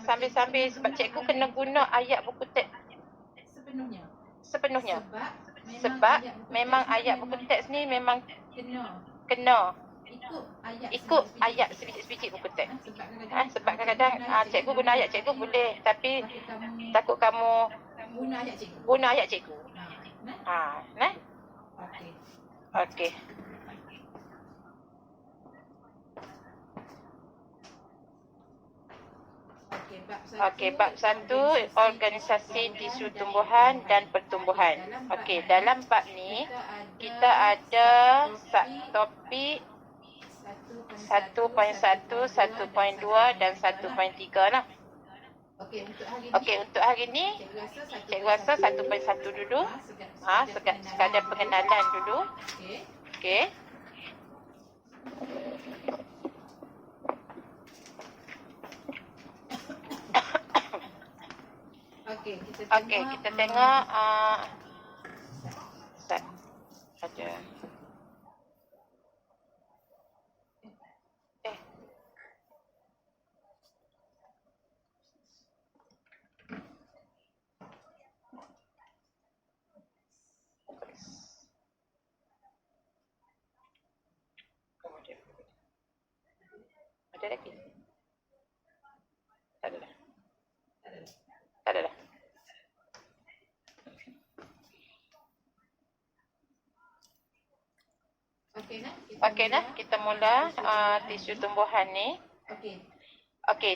Sambil-sambil sebab cikgu kena guna ayat buku teks sepenuhnya. Sebab memang ayat buku teks ni memang kena ikut ayat sebiji buku teks. Sebab kadang-kadang cikgu guna ayat cikgu boleh, tapi takut kamu guna ayat cikgu. Nah. Okey. Okey, bab 1, organisasi tisu tumbuhan dan pertumbuhan. Okey, dalam bab ni kita ada topik 1.1, 1.2 dan 1.3 lah. Okey, untuk hari ni cikgu rasa 1.1 dulu. Sekadar pengenalan dulu. Okey. Okey, kita tengok ada ada lagi? Tak ada dah. Okey dah, kita mula tisu tumbuhan ni. Okey.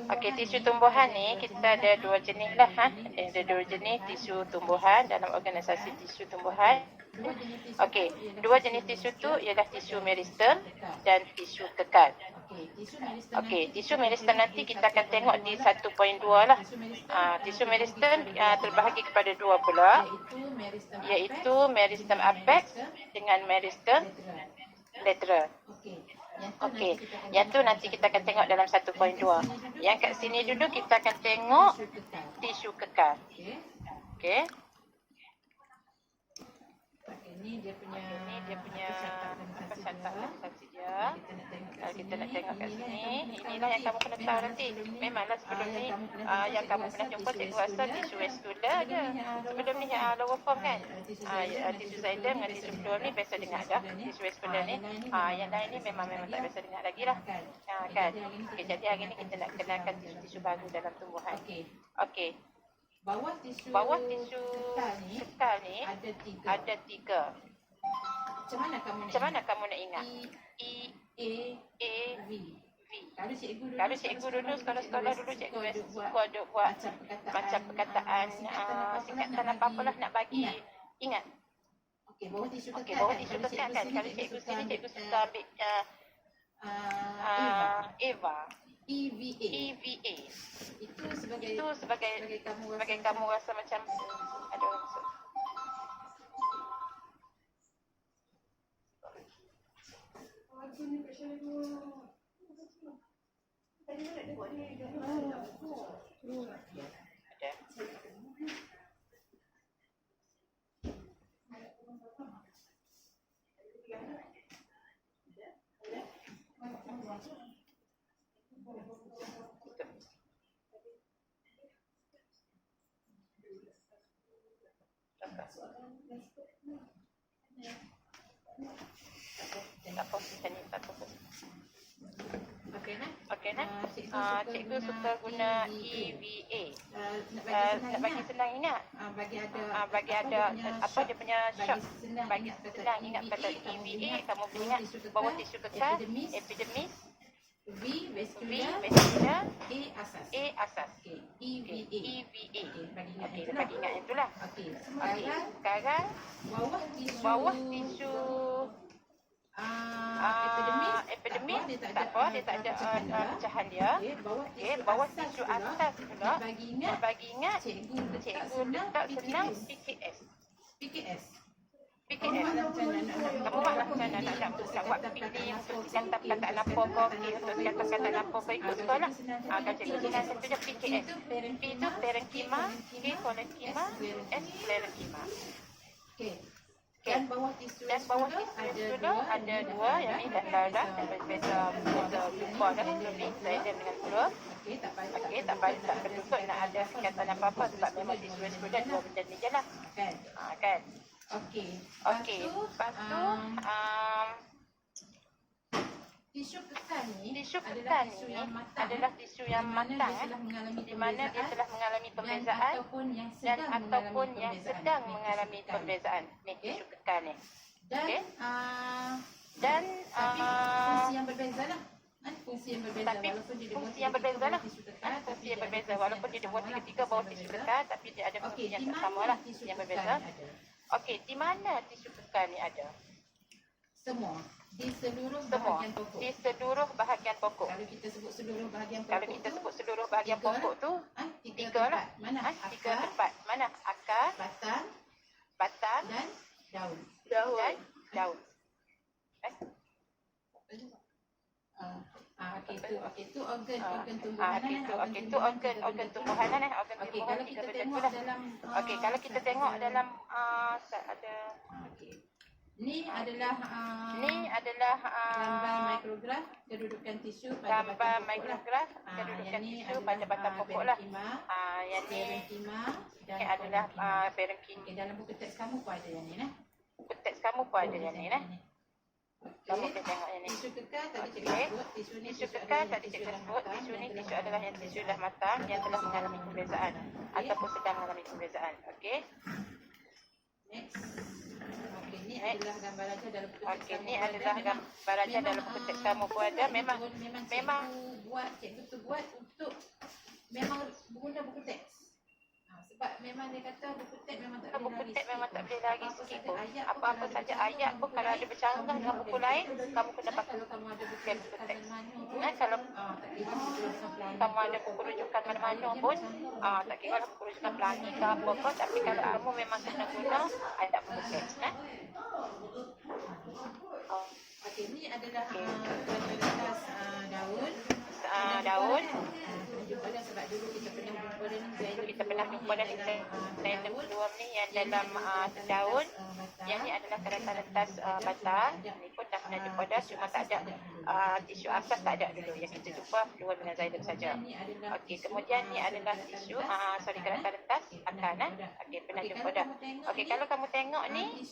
Okey, tisu tumbuhan ni kita ada dua jenis lah. Ada dua jenis tisu tumbuhan dalam organisasi tisu tumbuhan. Okey, dua jenis tisu tu ialah tisu meristem dan tisu kekal. Okey, tisu meristem nanti kita akan tengok di 1.2 lah. Tisu meristem terbahagi kepada dua pula, iaitu meristem apex dengan meristem lateral. Okey, yang tu nanti kita akan tengok dalam 1.2. Yang kat sini dulu kita akan tengok tisu kekal. Okey. Ini dia punya apa catatan dia. Kalau kita nak tengok kat sini, inilah yang kamu kena tahu nanti. Memanglah sebelum ni yang kamu pernah jumpa cikgu rasa tisu vascular je. Sebelum ni lower form kan. Tisu xylem dengan tisu fluor ni biasa dengar dah. Tisu vascular ni. Yang lain ni memang tak biasa dengar lagi lah. Kan. Okay, jadi hari ni kita nak kenalkan tisu-tisu baru dalam tumbuhan. Okey. Bawah tisu kekal ni ada tiga. Macam mana kamu nak ingat? E, A, V. Kalau cikgu dulu, sekolah-sekolah dulu cikgu ada buat macam perkataan singkatan apa-apalah nak bagi ingat. Okey, bawah tisu kekal kan. Kalau cikgu sini, cikgu suka ambil Eva. EVA. Itu sebagai kamu rasa macam ada cikgu suka guna EVA. Nak bagi senang ingat. Bagi ada apa dia punya short. Bagi senang ingat kata EVA, kamu boleh ingat bawah tisu kekal, epidermis, V vascular, A asas. EVA. Okey, bagi ingat yang itulah. Okey, sekarang bawah tisu epidermis tak apa, dia tak ada pecahan dia. Okey, bawah tisu atas pula bagi ingat cikgu letak senang PKS. PKM. Kamu buatlah macam mana nak buat pilih untuk kata perkataan apa ke, okey untuk kata perkataan apa ke, ikut sekolah. Kan cikgu tinggal satu je PKM. P itu parenkima, K kolenkima, S klerenkima. Okey. Dan bawah tisu dulu ada dua, yang ni dan dah berbeza jumpa dah sebelum ni, Zaidan dengan huruf. Okey, tak bertuntut nak ada perkataan apa-apa sebab memang tisu dan dua benda ni je lah. Kan? Okey. Lepas tu, tisu kekal ni adalah tisu yang matang, di mana dia telah mengalami pembezaan dan ataupun yang sedang mengalami pembezaan. Ni tisu kekal ni. Okey. Dan fungsi yang berbeza lah. Fungsi yang berbeza walaupun dia dibuat tiga-tiga bawah tisu kekal, tapi dia ada fungsi yang tak sama lah, yang berbeza. Okey, di mana tisu kekal ni ada? Semua. Di seluruh bahagian pokok. Kalau kita sebut seluruh bahagian pokok tu, tiga lah. Tiga tempat. Mana? Akar, batang dan daun. Daun. Okey, tu organ tumbuhan. Itu organ tumbuhan lah. Organ tumbuhan tiga benda tu lah. Okey, kalau kita tengok dalam ada Ni adalah gambar mikrograf kedudukan tisu pada batang pokok lah. Yang ni adalah parenkima. Dalam buku teks kamu pun ada yang ni. Buku teks kamu pun ada yang ni. Kamu boleh tengok yang ni. Tisu kekal tadi cikgu sebut. Tisu ni adalah yang tisu dah matang, yang telah mengalami pembezaan ataupun sedang mengalami pembezaan. Okey. Next. Ini adalah gambar raja dalam buku teks kamu. Ini adalah gambar raja dalam buku teks kamu pun ada. Memang cikgu tu buat untuk memang guna buku teks. Sebab memang dia kata buku teks memang tak boleh lari sikit pun. Apa-apa saja ayat pun kalau ada bercanggah dengan buku lain, kamu kena pakai kalau kamu ada buku teks. kalau Kamu ada buku rujukan mana-mana pun, tak kira lah buku rujukan pelangi ke apa-apa, tapi kalau kamu memang kena guna ayat buku teks. Okey, ni adalah kualitas daun. Sebab dulu kita pernah jumpa dan Saya kedua ni yang dalam daun. Yang ni adalah kertas batang. Ni pun dah pernah jumpa dah, cuma tak ada tisu asas, tak ada dulu. Yang kita jumpa dua dengan Zaidan saja. Okey, kemudian ni adalah tisu kertas akan. Okey, pernah jumpa dah. Okey, kalau kamu tengok ni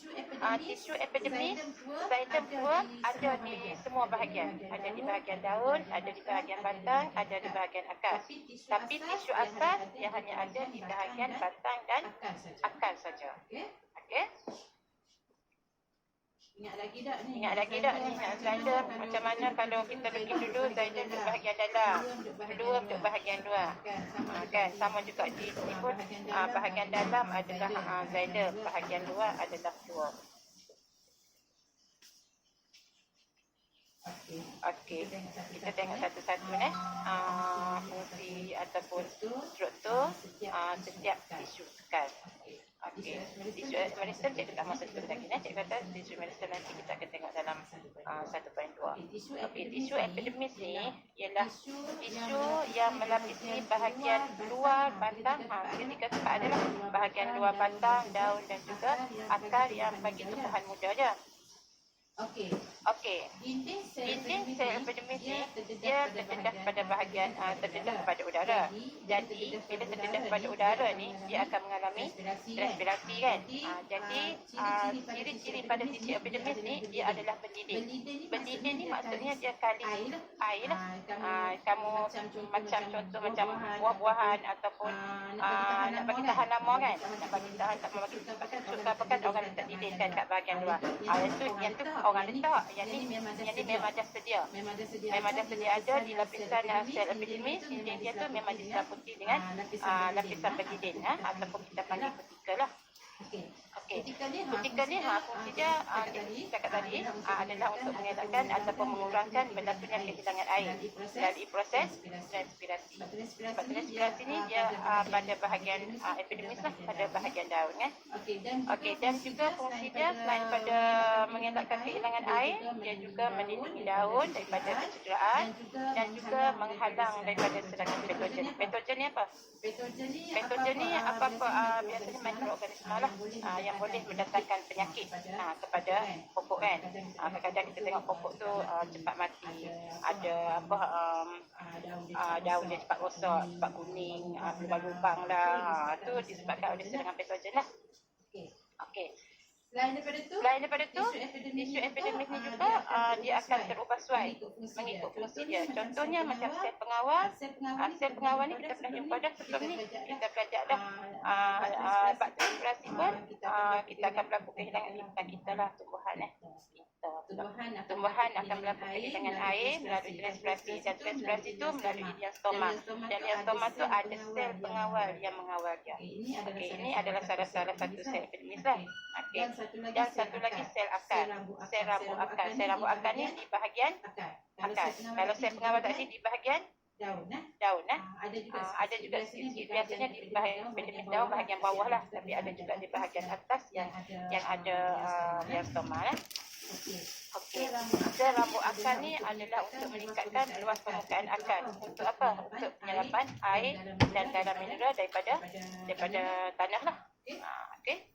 tisu epidermis Zaidan pun ada di semua bahagian. Ada di bahagian daun, ada di bahagian batang, ada di bahagian akar. Tapi tisu asas yang hanya ada di bahagian batang dan akar saja. Okey. Ingat lagi tak ni? Zaidan macam mana kalau kita lukis dulu, Zaidan duduk bahagian dalam, dua duduk bahagian luar. Kan sama juga di sini pun bahagian dalam adalah Zaidan, bahagian luar adalah dua. Okey, kita tengok satu-satu fungsi ataupun struktur setiap tisu kekal. Okey, tisu medicine cikgu tak masuk tu lagi. Cikgu kata tisu medicine nanti kita akan tengok dalam 1.2. Okey, tisu epidermis ni ialah tisu yang melapisi bahagian luar batang. Ketika sebab adalah bahagian luar batang, daun dan juga akar yang bagi tumbuhan muda je. Okey. Dinding sel epidermis ni dia terdedah pada bahagian terdedah pada udara. Jadi bila terdedah pada udara ni dia akan mengalami respirasi kan. Jadi ciri-ciri pada tisu epidermis ni dia adalah berdidih. Berdidih ni maksudnya dia kali air lah. Kamu macam contoh macam buah-buahan ataupun nak bagi tahan lama kan. Nak bagi tahan tak bagi apa kan orang letak didih kan kat bahagian luar. Yang tu orang letak. Yang ni memang dah sedia. Memang dah sedia ada di lapisan sel epidermis. Dinding dia tu memang diselimuti dengan lapisan berdidih ataupun kita panggil kutikal lah. Okey, Okey. Ketika ni fungsi dia cakap tadi adalah untuk mengelakkan ataupun mengurangkan berlakunya kehilangan air melalui proses transpirasi. Sebab transpirasi ni dia pada bahagian epidermis lah, pada bahagian daun kan. Okey, dan juga fungsi dia selain pada mengelakkan kehilangan air, dia juga melindungi daun daripada kecederaan dan juga menghalang daripada serangan patogen. Patogen ni apa? Patogen ni apa-apa biasanya mikroorganisma lah yang boleh mendatangkan penyakit kepada pokok kan. Kadang-kadang kita tengok pokok tu cepat mati, ada apa daun dia cepat rosak, cepat kuning, lubang-lubang lah. Tu disebabkan oleh serangan patogen lah. Okey. Selain daripada tu, tisu epidermis ni juga dia akan terubah suai mengikut fungsi dia. Contohnya macam sel pengawal. Sel pengawal ni kita pernah jumpa dah sebelum ni. Kita belajar dah. Bakteri respirasi pun kita akan berlaku kehilangan limpahan kita lah, tumbuhan Tumbuhan akan berlaku kehilangan air melalui respirasi, dan respirasi itu melalui diastoma. Dan diastoma tu ada sel pengawal yang mengawal dia. Okey, ini adalah salah satu sel epidermis lah. Okey. Dan satu lagi sel akar. Sel rambut akar. Sel rambut akar ni di bahagian akar. Kalau sel pengawal tadi di bahagian daun. Ada juga sikit-sikit. Biasanya di bahagian epidermis daun bahagian bawah lah. Tapi ada juga di bahagian atas yang ada diastoma lah. Okey. Sel rambut akar ni adalah untuk meningkatkan luas permukaan akar. Untuk apa? Untuk penyerapan air dan garam mineral daripada tanah lah. Okey.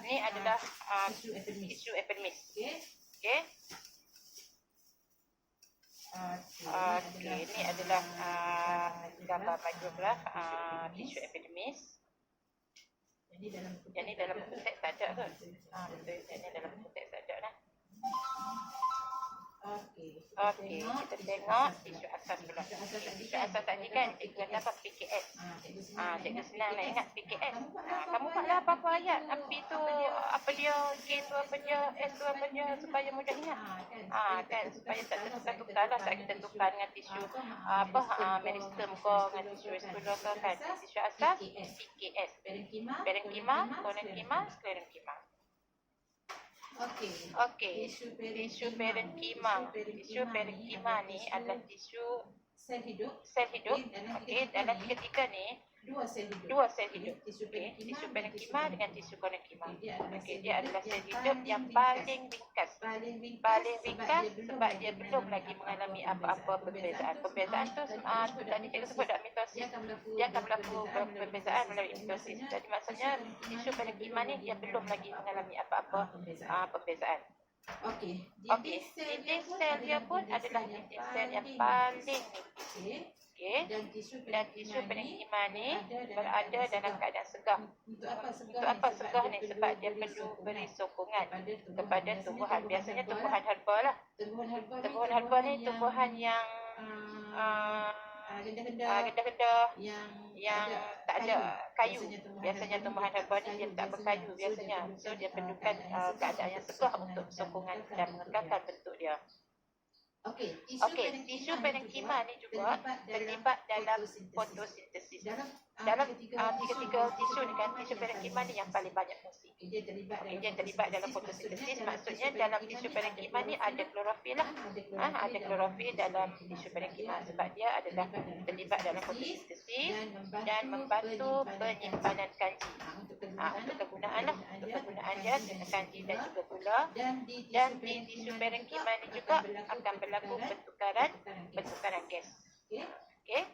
Ini adalah tisu epidermis. Okey. Okey, ini adalah gambar mikrograf tisu epidermis. Jadi dalam buku teks tak ada ke? Betul. Jadi dalam buku teks tak ada lah. Okey, kita tengok tisu asas pula. Tisu asas tadi kan cikgu kata apa? PKS. Cikgu senang nak ingat PKS. Kamu buatlah apa-apa ayat. P tu apa dia, K tu apa dia, S tu apa dia, supaya mudah ingat. Kan supaya tak tertukar-tukar lah saat kita tukar dengan tisu meristem ke dengan tisu reticular ke kan. Tisu asas PKS. Parenkima, konenkima, sklerenkima. Okey, tisu parenkima. Tisu parenkima ni adalah tisu sel hidup. Okey, dalam tiga-tiga ni dua sel hidup. Okey, tisu parenkima dengan tisu konenkima. Okey, dia adalah sel hidup yang paling ringkas. Sebab dia belum lagi mengalami apa-apa perbezaan. Perbezaan tu tadi cikgu sebut dah mitosis. Dia akan berlaku perbezaan melalui mitosis. Jadi maksudnya tisu parenkima ni dia belum lagi mengalami apa-apa perbezaan. Okey, dinding sel dia pun adalah dinding sel yang paling nipis. Okey, dan tisu parenkima ni berada dalam keadaan segah. Untuk apa segah ni? Sebab dia perlu beri sokongan kepada tumbuhan. Biasanya tumbuhan herba lah. Tumbuhan herba ni tumbuhan yang rendah-rendah, yang tak ada kayu. Biasanya tumbuhan herba ni dia tak berkayu biasanya. So dia perlukan keadaan yang segah untuk sokongan dan mengekalkan bentuk dia. Okey, tisu parenkima ni juga terlibat dalam fotosintesis. Dalam tiga-tiga tisu ni kan, tisu parenkima ni yang paling banyak fungsi. Dia terlibat dalam fotosintesis. Maksudnya dalam tisu parenkima ni ada klorofil lah. Ada klorofil dalam tisu parenkima sebab dia adalah terlibat dalam fotosintesis dan membantu penyimpanan kanji. Untuk kegunaan lah. Untuk kegunaan dia kanji dan juga gula. Dan di tisu parenkima ni juga akan berlaku bentukaran gas. Okey.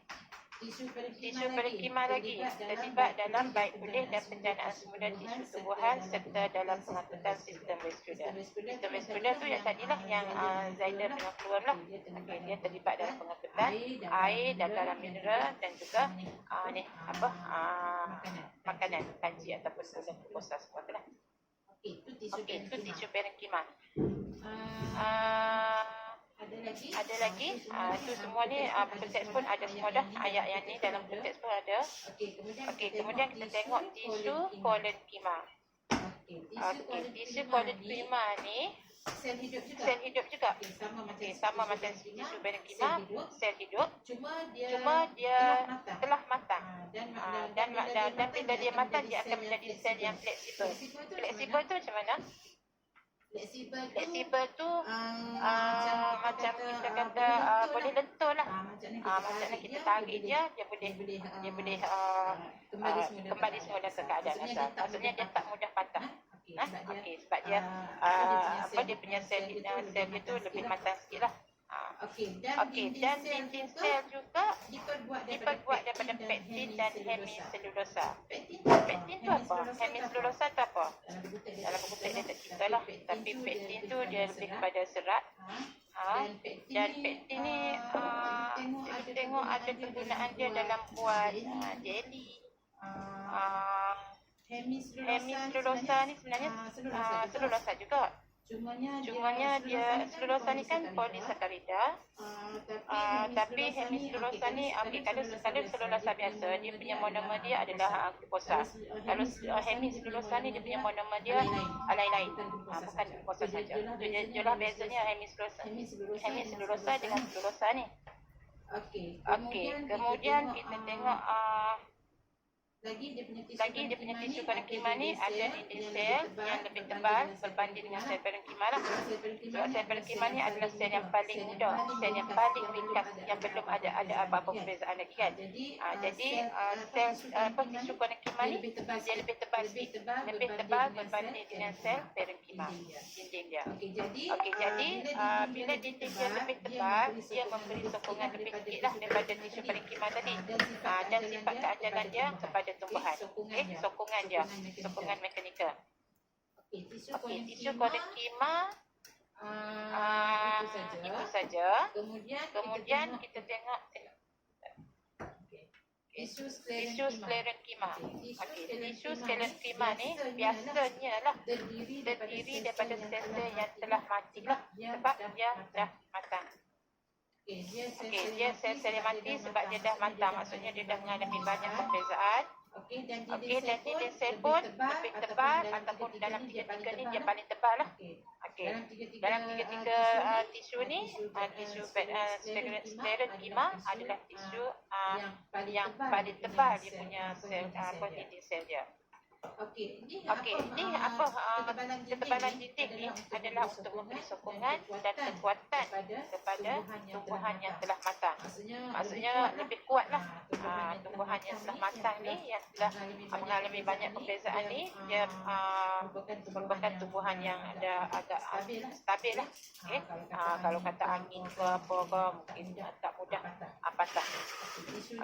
Tisu parenkima lagi terlibat dalam baik pulih dan penjanaan semula tisu tumbuhan serta dalam pengangkutan sistem vaskular. Sistem vaskular tu yang tadilah yang xylem dengan phloem lah. Okey, dia terlibat dalam pengangkutan air dan garam mineral dan juga makanan, kanji ataupun glukosa semua tu lah. Okey, itu tisu parenkima. Ada lagi itu semua ni buku teks pun ada semua dah. Ayat yang ni dalam buku teks pun ada. Okey, kemudian kita tengok tisu kolenkima. Tisu kolenkima ni sel hidup juga. Sama macam tisu parenkima, sel hidup. Cuma dia telah matang. dan bila dia matang dia akan menjadi sel yang fleksibel. Fleksibel tu macam mana? Fleksibel tu macam kita kata boleh lentur lah. Macam kita tarik dia boleh kembali semula ke keadaan asal. Maksudnya dia tak mudah patah. Okey, sebab dia dia punya sel dia tu lebih matang sikit lah. Okey, dan dinding sel juga diperbuat daripada pektin dan hemiselulosa. Pektin tu apa? Hemiselulosa tu apa? Dalam buku teks dia tak cerita lah. Tapi pektin tu dia lebih kepada serat. Dan pektin ni kita tengok ada kegunaan dia dalam buat jelly. Hemiselulosa ni sebenarnya selulosa juga. Cumanya dia selulosa ni kan polisakarida. Tapi hemiselulosa ni kalau selulosa biasa dia punya monomer dia adalah glukosa. Kalau hemiselulosa ni dia punya monomer dia lain-lain. Bukan glukosa saja. Itulah bezanya hemiselulosa dengan selulosa ni. Okey, kemudian kita tengok lagi dia punya tisu parenkima ni ada dinding sel yang lebih tebal berbanding dengan sel parenkima lah. Sebab sel parenkima ni adalah sel yang paling muda, sel yang paling ringkas, yang belum ada apa-apa perbezaan lagi kan. Jadi sel tisu parenkima ni dia lebih tebal sikit, lebih tebal berbanding dengan sel parenkima, dinding dia. Okey, jadi bila dinding dia lebih tebal, dia memberi sokongan lebih sikit lah daripada tisu parenkima tadi. Dan sifat keajaran dia kepada tumbuhan. Sokongan mekanikal. Okey, tisu parenkima itu saja. Kemudian kita tengok tisu sklerenkima. Okey, tisu sklerenkima ni biasanya lah terdiri daripada sel-sel yang telah mati lah sebab dia dah matang. Dia sel-sel yang mati sebab dia dah matang. Maksudnya dia dah mengalami banyak perbezaan. Dan dinding sel pun lebih tebal ataupun dalam tiga-tiga ni dia paling tebal lah. Dalam tiga-tiga tisu ni, tisu sklerenkima adalah tisu yang paling tebal dia punya sel, dinding sel dia. Ini apa ketebalan dinding ni adalah untuk memberi sokongan dan kekuatan kepada tumbuhan yang telah matang. Maksudnya lebih kuat lah. Tumbuhan yang telah matang ni, yang telah mengalami banyak perbezaan ni, dia merupakan tumbuhan yang ada agak stabil lah. Kalau kata angin ke apa ke, mungkin tak mudah patah. Tisu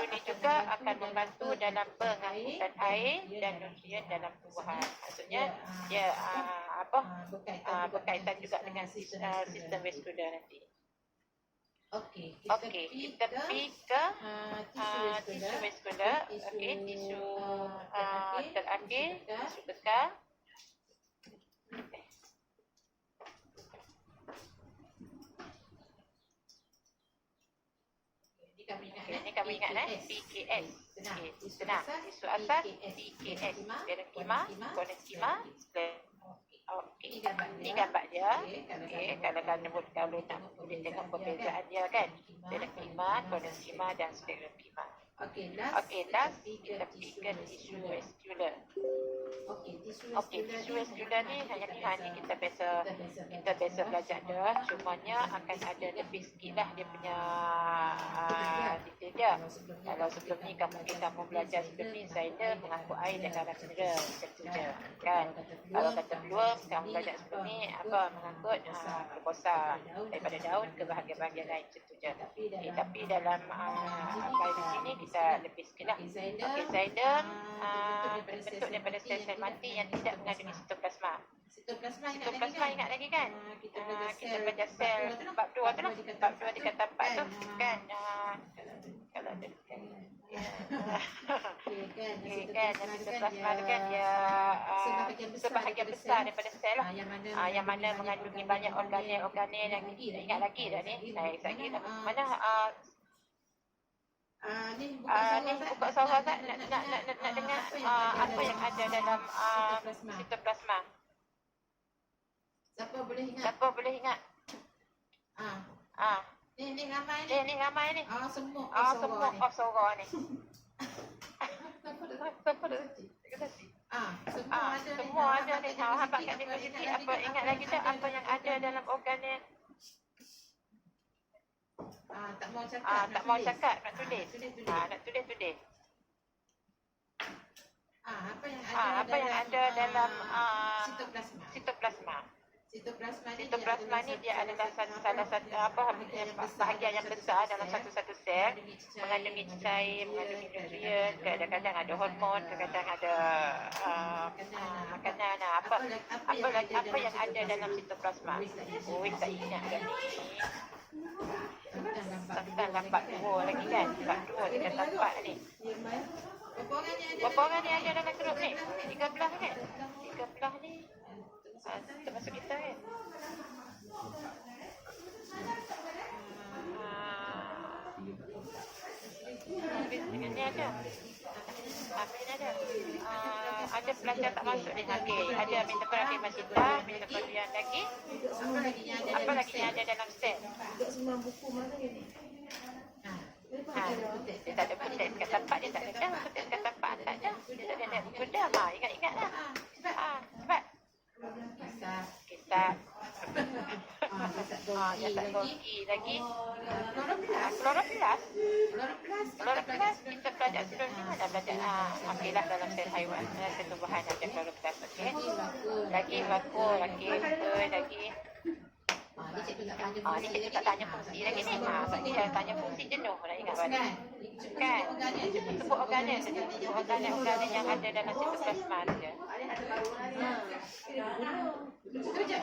ni juga akan membantu dalam pengangkutan air dan nutrien dalam tumbuhan. Maksudnya dia berkaitan juga dengan sistem vaskular nanti. Kita pergi ke tisu vaskular. Tisu terakhir, tisu bekal. Ini kami ingat PKS. Senang. Tisu asas PKS. Parenkima, korenkima. Okey. Ini gambar dia. Kalau nak boleh tengok perbezaan dia kan. Parenkima, korenkima dan sklerenkima. Okey, last kita pergi ke tisu vaskular. Tisu vaskular ni hanya kita biasa belajar dah. Cumanya akan ada lebih sikit lah dia punya detail dia. Kalau sebelum ni mungkin kamu belajar sebelum ni saya mengangkut air dan darah mineral macam tu je kan. Kalau kata peluang kamu belajar sebelum ni mengangkut glukosa daripada daun ke bahagian-bahagian lain macam tu je. Tapi dalam biologi ni kita lebih sikit lah. Xylem terbentuk daripada sel-sel mati yang tidak mengandungi sitoplasma. Sitoplasma ingat lagi kan? Kita belajar sel bab 2 tu lah. Bab 2 di kata 4 tu kan. Kalau ada kan. Yang sitoplasma tu kan dia sebahagian besar daripada sel lah. Yang mana mengandungi banyak organel yang kita ingat lagi dah ni. Lagi mana ni buka suara tak nak dengar apa yang ada dalam sitoplasma. Siapa boleh ingat? Ni ramai ni. Semua suara ni. Siapa dah dekoratif? Semua ada ni. Hampa kat dekoratif. Apa ingat lagi tak apa yang ada dalam organik? Tak mau cakap. Tak mau cakap, nak tulis. Nak tulis. Apa yang ada dalam sitoplasma. Sitoplasma ni dia adalah salah satu bahagian yang besar dalam satu sel, mengandungi cair, mengandungi nutrien, kadang-kadang ada hormon, kadang-kadang ada makanan. Apa yang ada dalam sitoplasma? Tak ingat dah ni. Sampai lambat 2 lagi kan? Lambat 2 dekat tempat ni. Berapa orang ni ada dalam grup ni? 13 kan? 13 ni termasuk kita kan? Ni ada. Ada pelajar tak masuk ni. Okey, ada mitokondria masita, mitokondria lagi. Apa lagi yang ada dalam sel? Dia tak ada butet kat tempat dia tak ada. Butet kat tempat tak ada. Dia tak ada buku dah. Ingat-ingatlah. Sebab kisah. Jasad Golgi lagi. Kloroplast kita belajar sebelum ni mana belajar ambillah dalam sel haiwan, sel tumbuhan ada kloroplast. Okey. Lagi vakuum, lagi lagi. Ni cikgu tak tanya fungsi lagi ni. Sebab dia tanya fungsi jenuh nak ingat balik. Kan? Sebut organel saja. Sebut organel yang ada dalam sitoplasma saja. Itu je.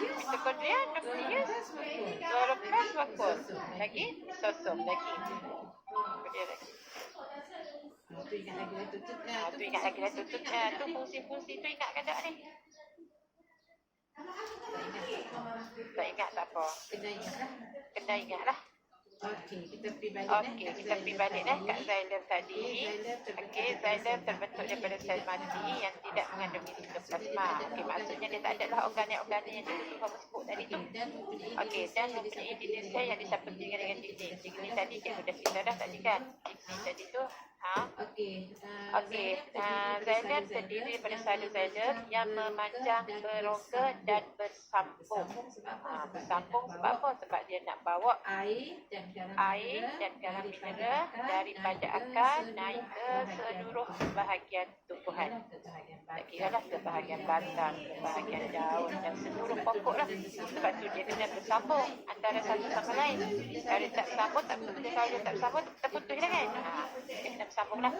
Mitokondria, nukleus, kloroplast, vakuum. Lagi lisosom lagi. Dia lagi. Tu ingat lagi lah tutupnya. Tu fungsi-fungsi tu ingat ke tak ni? Tak ingat tak apa. Kena ingat lah. Okey, kita pergi balik kat xylem tadi. Okey, xylem terbentuk daripada sel mati yang tidak mengandungi sitoplasma. Okey, maksudnya dia tak adalah organel-organel yang cikgu kamu sebut tadi tu. Okey, dan mempunyai dinding sel yang disaput dengan dinding. Ini tadi cikgu dah cerita dah tadi kan. Ini tadi tu. Okey, xylem terdiri daripada salur-salur yang memanjang, berongga dan bersambung. Bersambung sebab apa? Sebab dia nak bawa air dan garam mineral daripada akar naik ke seluruh bahagian tumbuhan. Tak kira lah ke bahagian batang, ke bahagian daun dan seluruh pokok lah. Sebab tu dia kena bersambung antara satu sama lain. Kalau dia tak bersambung, tak betul. Kalau dia tak bersambung, terputus lah kan? Dia kena bersambung lah.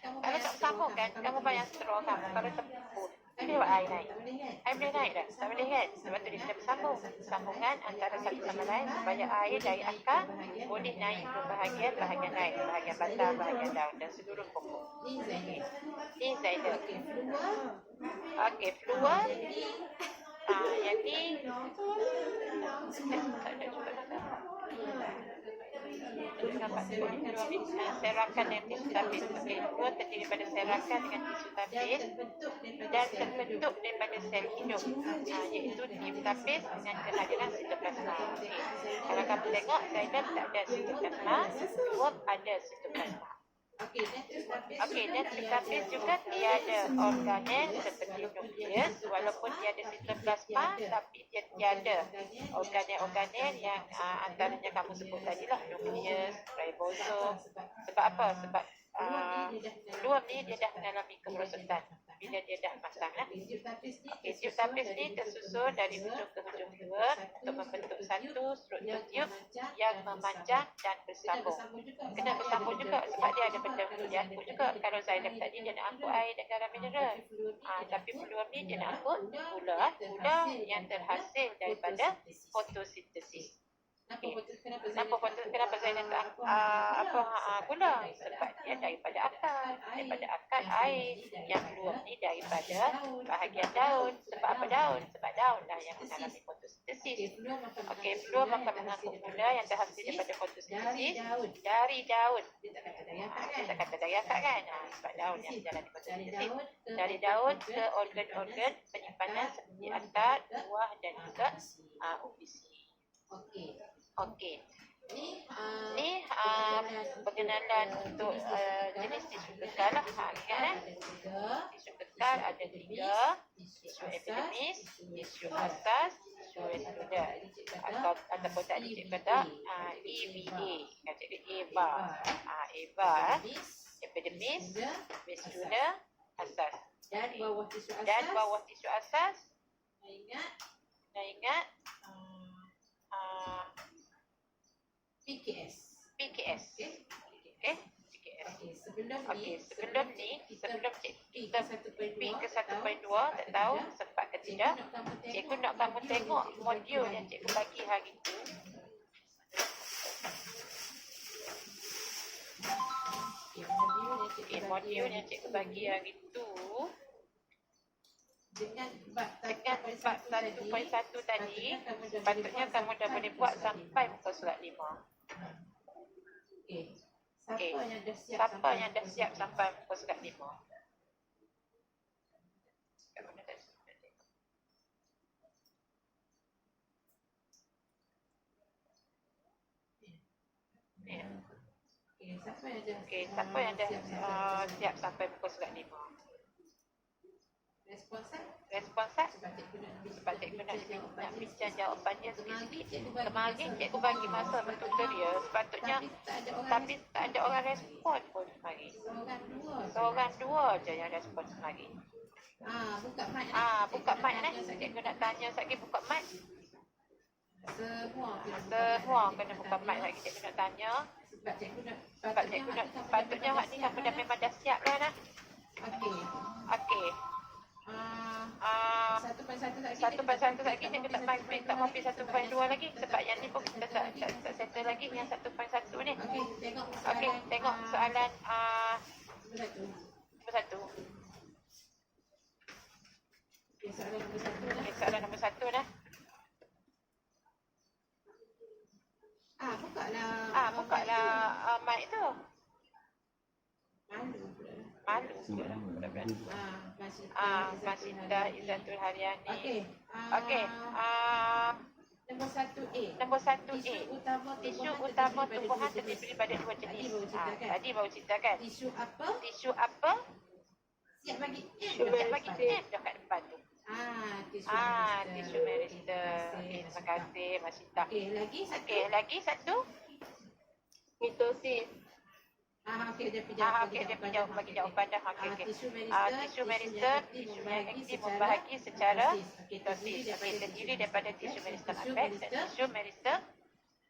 Kalau tak bersambung kan, kamu bayang straw kamu. Kalau terputus, dia buat air naik. Air boleh naik dah? Tak boleh kan? Sebab tu dia kena bersambung. Sambungan antara satu sama lain supaya air dari akar boleh naik ke bahagian lain. Bahagian batang, bahagian daun dan seluruh pokok. Ni xylem. Okey, fluor. Yang ni tak ada juga. Serakan dan tisu tapis. Okey, fluor terdiri daripada serakan dengan tisu tapis dan terbentuk daripada sel hidup, iaitu tisu tapis dengan kehadiran sitoplasma. Kalau kamu tengok, xylem tak ada sitoplasma, fluor ada sitoplasma. Okey, dan tapis juga tiada organel seperti nukleus, walaupun dia ada sitoplasma, tapi dia tiada organel yang antaranya kamu sebut tadi lah, nukleus, ribosom. Sebab apa? Sebab fluor ni dia dah mengalami kemerosotan bila dia dah masang lah. Tiub tapis ni tersusun dari hujung ke hujung dua untuk membentuk satu struktur tiub yang memanjang dan bersambung. Kena bersambung juga sebab dia ada benda untuk diangkut juga. Kalau xylem tadi dia nak angkut air dan garam mineral, tapi fluor ni dia nak angkut gula yang terhasil daripada fotosintesis. Kenapa xylem tak gula? Sebab dia daripada akar air. Yang fluor ni daripada bahagian daun. Sebab apa daun? Sebab daun lah yang mengalami fotosintesis. Okey, fluor akan mengangkut gula yang terhasil daripada fotosintesis dari daun. Kita kata dari akar kan? Sebab daun yang menjalani fotosintesis. Dari daun ke organ-organ penyimpanan seperti akar, buah dan juga ubi. Okey. Ni pengenalan untuk jenis tisu kekal lah. Ingat tisu kekal ada 3, tisu epidermis, tisu asas, tisu reticular. Ataupun tak dicik kata EVA. Kata dia EVA. EVA, epidermis, vesicular, asas. Dan bawah tisu asas. Ingat PKS. PKS. Okay. Sebelum ni kita pergi ke 1.2, tak tahu sempat ke tidak. Cikgu nak kamu tengok modul yang cikgu bagi hari tu. Modul yang cikgu bagi hari tu dengan bab 1.1 tadi, sepatutnya kamu dah boleh buat sampai muka surat 5. Okey. Siapa yang dah siap sampai muka surat 5? Siapa yang dah siap sampai muka surat 5? Responsat? Sebab cikgu nak bincang jawapan dia sikit-sikit. Kemarin cikgu bagi masa untuk tutorial, sepatutnya tapi tak ada orang respon pun kemarin. Seorang dua je yang respon kemarin. Buka mic ni. Cikgu nak tanya sekali, buka mic. Semua kena buka mic lagi. Cikgu nak tanya. Sebab cikgu nak, patutnya hak ni kamu dah memang dah siap dah dah. Okey. 1.1 lagi cikgu tak mau pergi 1.2 lagi sebab yang ni pun kita tak settle lagi yang 1.1 ni. Okey, tengok soalan nombor 1. Soalan nombor 1 dah. Bukalah mic tu. Malu pula. Masita Izzatul Haryani. Okey. Nombor 1A. Tisu utama tumbuhan terdiri daripada 2 jenis. Tadi baru cerita kan. Tisu apa? Siap bagi M dekat depan tu. Tisu merista. Terima kasih Masita. Okey, lagi satu. Mitosis. Dia bagi jawapan dah. Tisu merista, tisu yang aktif membahagi secara mitosis. Terdiri daripada tisu merista apex dan tisu merista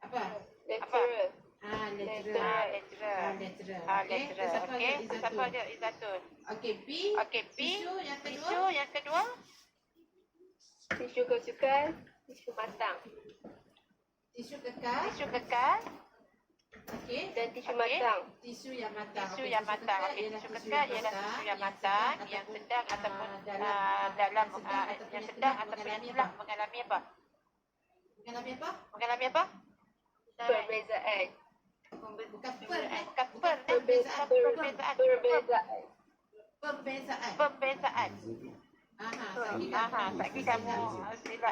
lateral. Lateral. Okey, siapa dia? Izzatul. B. Tisu yang kedua. Tisu kekal, tisu matang. Tisu kekal. Dan tisu matang. Tisu yang matang. Tisu kekal ialah tisu yang matang, yang sedang ataupun dalam yang sedang ataupun yang telah mengalami apa? Mengalami apa? Perbezaan. Bukan perbezaan. Lagi kamu sila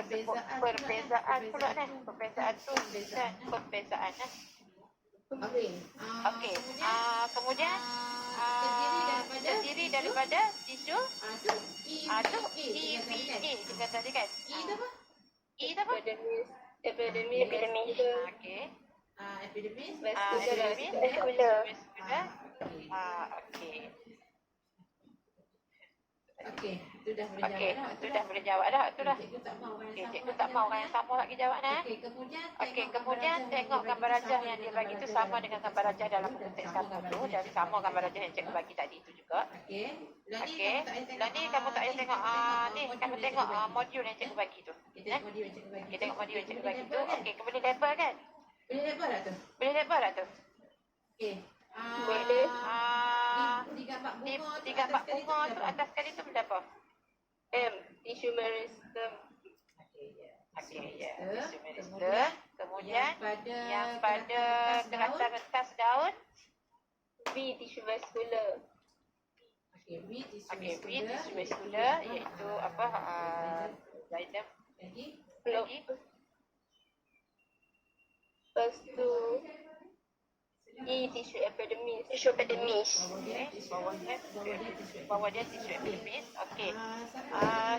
sebut perbezaan pula ni. Perbezaan tu dan perbezaan lah. Okey. Kemudian terdiri daripada tisu tu EVA kita tadi kan. E tu apa? Epidermis. Okey. Epidermis. Vascular. Okey, itu dah boleh jawab dah. Tu dah. Cikgu tak mahu Cikgu tak mahu orang yang sama lagi jawab dah. Kemudian tengok gambar rajah yang dia bagi tu sama dengan gambar rajah dalam buku teks kamu tu dan sama gambar rajah yang cikgu bagi tadi tu juga. Okey. Dan ni kamu tak payah tengok ni kamu tengok modul yang cikgu bagi tu. Okey, tengok modul yang cikgu bagi tu. Okey, boleh label kan? Boleh label tak tu? Okey. Boleh. Di gambar bunga tu atas sekali tu benda apa? M. Tisu meristem. Okey, ya. Tisu meristem. Kemudian yang pada keratan rentas daun. V. Tisu vascular. Okey, V tisu vascular iaitu apa? Xylem. Lagi? Lepas tu E, tisu epidermis. Tisu epidermis. Okey, bawah dia tisu epidermis. Okey.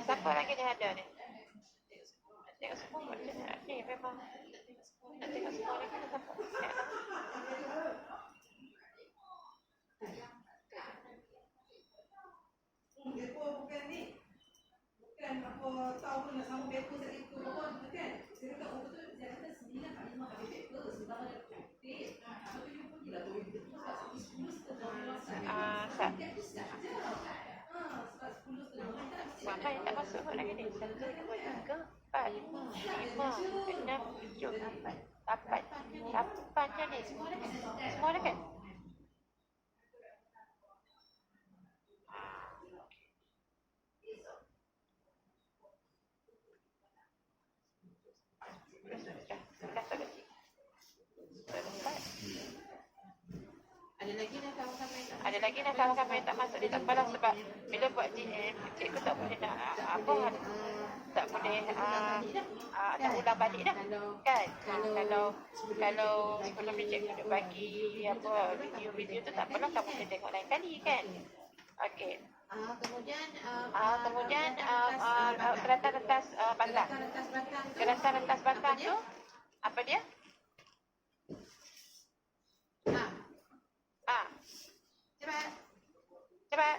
Siapa lagi dia ada ni? Nak tengok semua macam mana? Ni memang nak tengok semua lagi siapa? Berapa yang tak masuk lagi ni? 1, 2, 3, 4, 5, 6, 7, 8. 8 je ni. Semua dah kan? Ada lagi nak kawan-kawan yang tak masuk, dia tak apalah sebab bila buat GM, cikgu tak boleh nak tak boleh nak ulang balik dah kan. Kalau sebelum ni cikgu nak bagi video-video tu tak apalah, kamu boleh tengok lain kali kan. Okey. Kemudian kertas-kertas batang. Kertas-kertas batang tu apa dia? Cepat.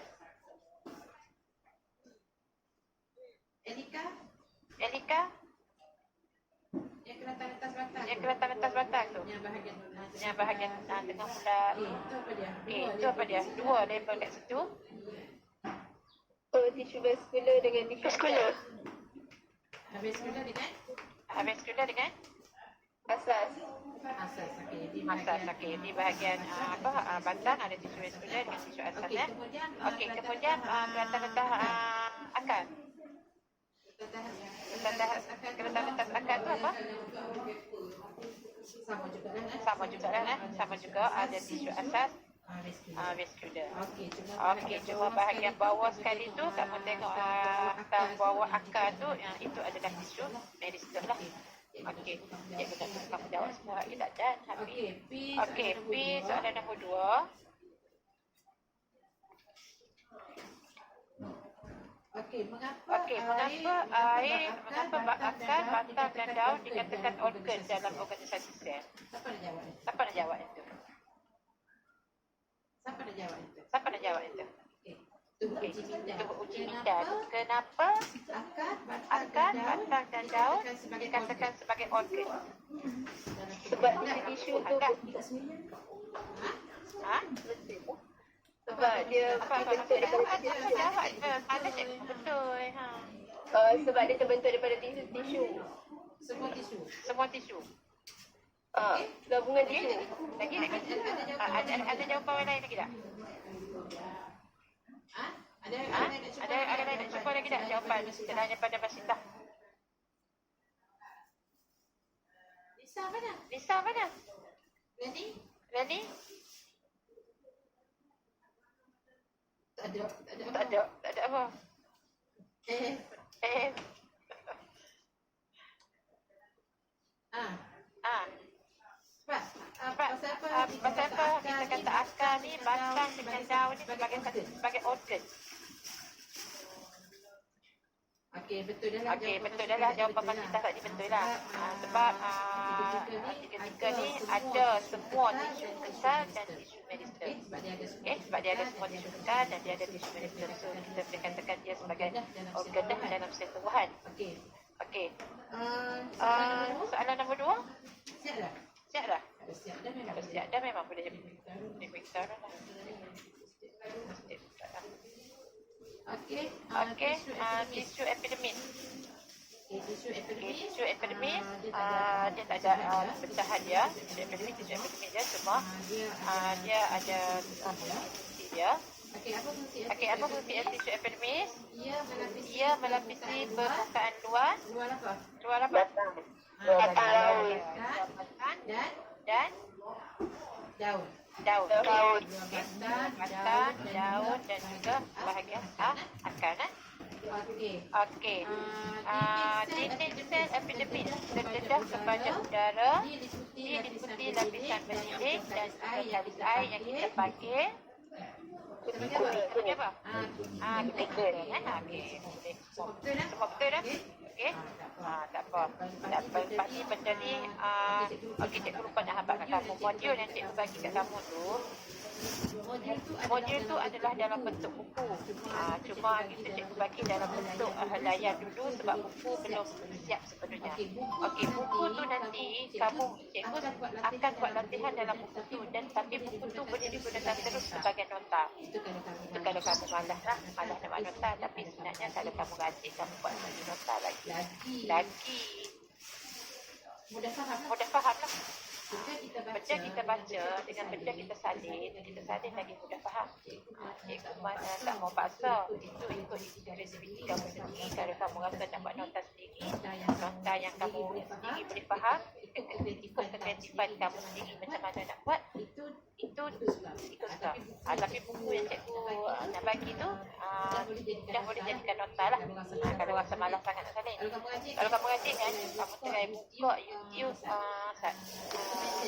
Elika. Yang kertas-kertas batang tu. Yang bahagian tengah pula. Itu apa dia? 2 label kat situ. Oh, tisu vaskular dengan tisu vaskular. Habis gula dengan Asas. asas. Okey, di bahagian batang ada tisu vaskular dengan tisu asas ya. Okey, kemudian kertas-kertas akar. Kertas-kertas akar tu apa? Sama juga ada tisu asas, vaskular. Okey, cuma bahagian bawah sekali tu kamu tengok bawah akar tu yang itu adalah tisu meristem lah. Okey, cikgu tak tahu kamu jawab semua lagi tak dan habis. Okey, P soalan nombor 2. Mengapa akar, batang dan daun dikatakan organ dalam organisasi sel? Siapa nak jawab itu? Okey, itu uji minda. Kenapa akar, batang dan daun dikatakan sebagai organ? Sebab tisu tu sebab dia terbentuk daripada tisu. Ada cikgu betul. Sebab dia terbentuk daripada tisu. Semua tisu. Gabungan tisu. Lagi. Ada jawapan lain lagi tak? Ada lain nak cuba lagi tak jawapan selain daripada Basita? Lisa mana? Ready? Tak ada apa? Pasal apa kita kata akar ni, batang dengan daun ni sebagai organ? Okey, betul dah lah jawapan Basita tadi betul lah. Sebab tiga-tiga ni ada semua tisu kekal dan tisu meristem. Sebab dia ada semua tisu kekal dan dia ada tisu meristem. So kita boleh katakan dia sebagai organ dah dalam sel tubuhan. Okey. Soalan nombor 2. Siap dah? Kalau siap dah memang boleh diperiksa dah. Okey, tisu epidermis. Tisu epidermis dia tak ada pecahan dia. Tisu epidermis dia cuma dia ada fungsi dia. Okey, apa fungsi tisu epidermis? Ia melapisi permukaan luar apa? Batang laut. Dan daun. Batang, daun dan juga bahagian akar. Okey. Okey. Dinding sel epidermis terdedah kepada udara, diliputi lapisan berdinding dan juga kalis air yang kita panggil apa? Kutikul kan? Okey. Semua betul dah? Okey. Tak apa. Tak apa. Pasti benda ni okey, cikgu lupa nak habaq kat kamu. Modul yang cikgu bagi kat kamu tu, modul tu adalah dalam bentuk buku. Cuma kita cikgu bagi dalam bentuk layar dulu sebab buku belum siap sepenuhnya. Okey, buku tu nanti cikgu akan buat latihan dalam buku tu, dan tapi buku tu boleh digunakan terus sebagai nota. Itu kalau kamu malas nak buat nota, tapi sebenarnya kalau kamu rajin kamu buat nota lagi. Mudah Faham lah. Benda kita baca dengan benda kita salin lagi mudah faham. Cikgu mana tak mau paksa. Itu ikut kreativiti kamu sendiri. Kalau kamu rasa nak buat nota sendiri, nota yang kamu sendiri boleh faham, ikut kekreatifan kamu sendiri macam mana nak buat, itu ikut suka. Tapi buku yang cikgu nak bagi tu dah boleh jadikan nota lah. Kalau rasa malas sangat nak salin. Kalau kamu rajin kan, kamu try buka YouTube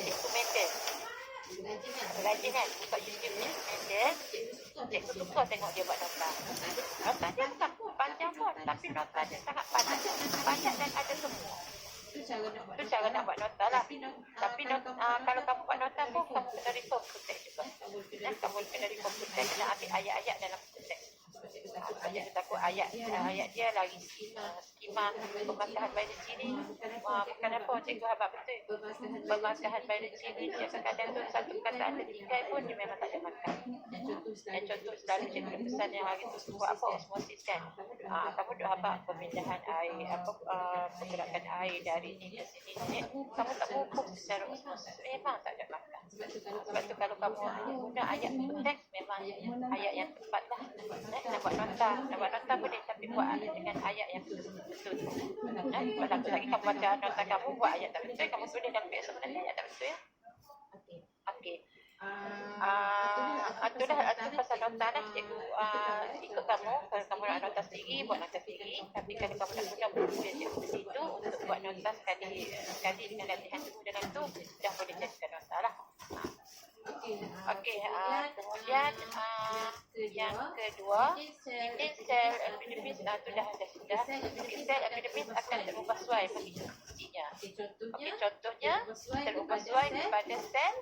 instrumental. Rajin kan buka YouTube instrumental. Cikgu suka tengok dia buat nota. Nota dia bukan panjang pun, tapi nota dia sangat padat dan ada semua. Itu cara nak buat nota lah. Tapi kalau kamu buat nota pun kamu kena refer buku teks juga. Kamu kena refer buku teks, kena ambil ayat-ayat dalam buku teks. Ayat takut ayat dia lagi skema pemasahan biologi ni kenapa cikgu habaq betul pemasahan biologi ni dia kadang tu satu perkataan ketiga pun dia memang tak ada makan. Dan contoh selalu cikgu pesan yang hari tu buat apa osmosis kan, kamu duk habaq pemindahan air pergerakan air dari ni ke sini ni, kamu tak hukum secara osmosis, memang tak ada makan. Sebab tu kalau kamu guna ayat teks memang ayat yang tepat lah. Nak buat nota boleh, tapi buat dengan ayat yang betul. Kalau lagi kamu baca nota kamu buat ayat tak betul, kamu tulis dalam page sebenarnya ayat tak betul ya. Okey. Itulah pasal nota lah. Cikgu ikut kamu. Kalau kamu nak nota sendiri, buat nota sendiri. Tapi kalau kamu nak guna buku yang cikgu beri tu untuk buat nota sekali dengan latihan dulu dengan tu, dah boleh jadikan nota lah. Okey, kemudian yang kedua, dinding sel epidermis tu dah. Sel epidermis akan terubah suai fungsinya. Okey, contohnya terubah suai kepada sel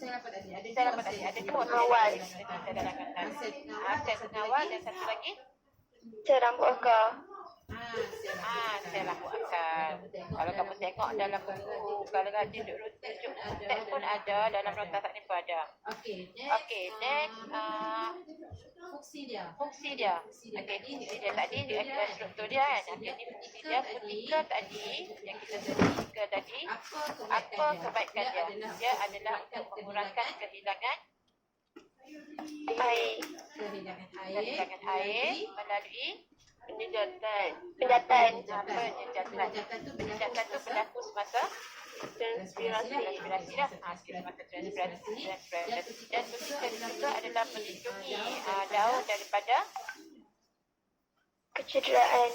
apa tadi? Ada dua pengawal. Sel pengawal dan satu lagi Sel rambut akar. Sel rambut akar. Kalau kamu tengok dalam buku, kalau rajin duduk tunjuk teks pun ada, dalam nota tak ni pun ada. Okey, next fungsi dia. Okey, fungsi dia tadi dia ada struktur dia kan. Okey, ni fungsi dia. Kutikul tadi yang kita sebut tadi, apa kebaikan dia? Dia adalah untuk mengurangkan kehilangan air melalui penjajatan. Penjajatan tu berlaku semasa transpirasi dah. Semasa transpirasi. Dan kutikul juga adalah melindungi daun daripada kecederaan,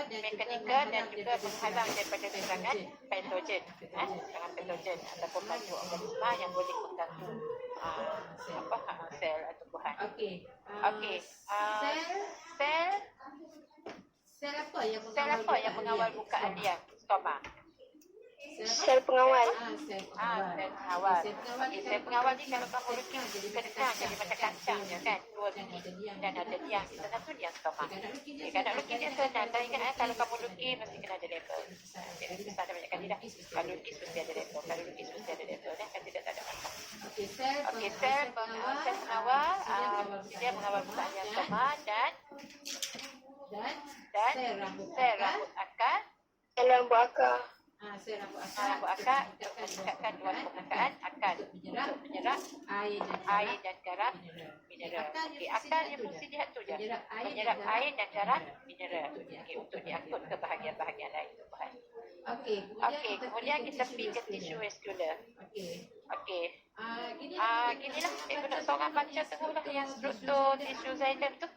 mekanikal dan juga menghalang daripada serangan patogen, patogen ataupun mikroorganisma yang boleh mengganggu sel atau tumbuhan. Okey. Sel apa yang mengawal bukaan dia? Stoma. sel pengawal. Sel pengawal. Okey, sel pengawal ni kalau kamu lukis kedekang jadi macam kancang je kan, dua biji dan ada liang di sana tu liang stoma. Okey, kalau nak lukis dia senang. Dan ingat kalau kamu lukis mesti kena ada label. Kita ada banyak kali dah. Kalau lukis mesti ada label. Kan tidak ada masalah. Okey, sel pengawal dia mengawal bukaan liang stoma dan sel rambut akar. Sel rambut akar. Sel rambut akar untuk meningkatkan luas permukaan akar untuk menyerap air dan garam mineral. Okey, akar dia fungsi dia tu je, menyerap air dan garam mineral. Okey, untuk diangkut ke bahagian-bahagian lain tumbuhan. Okey, kemudian kita pergi ke tisu vaskular. Okey. Ginilah, cikgu nak seorang baca teruslah yang struktur tisu xylem tu.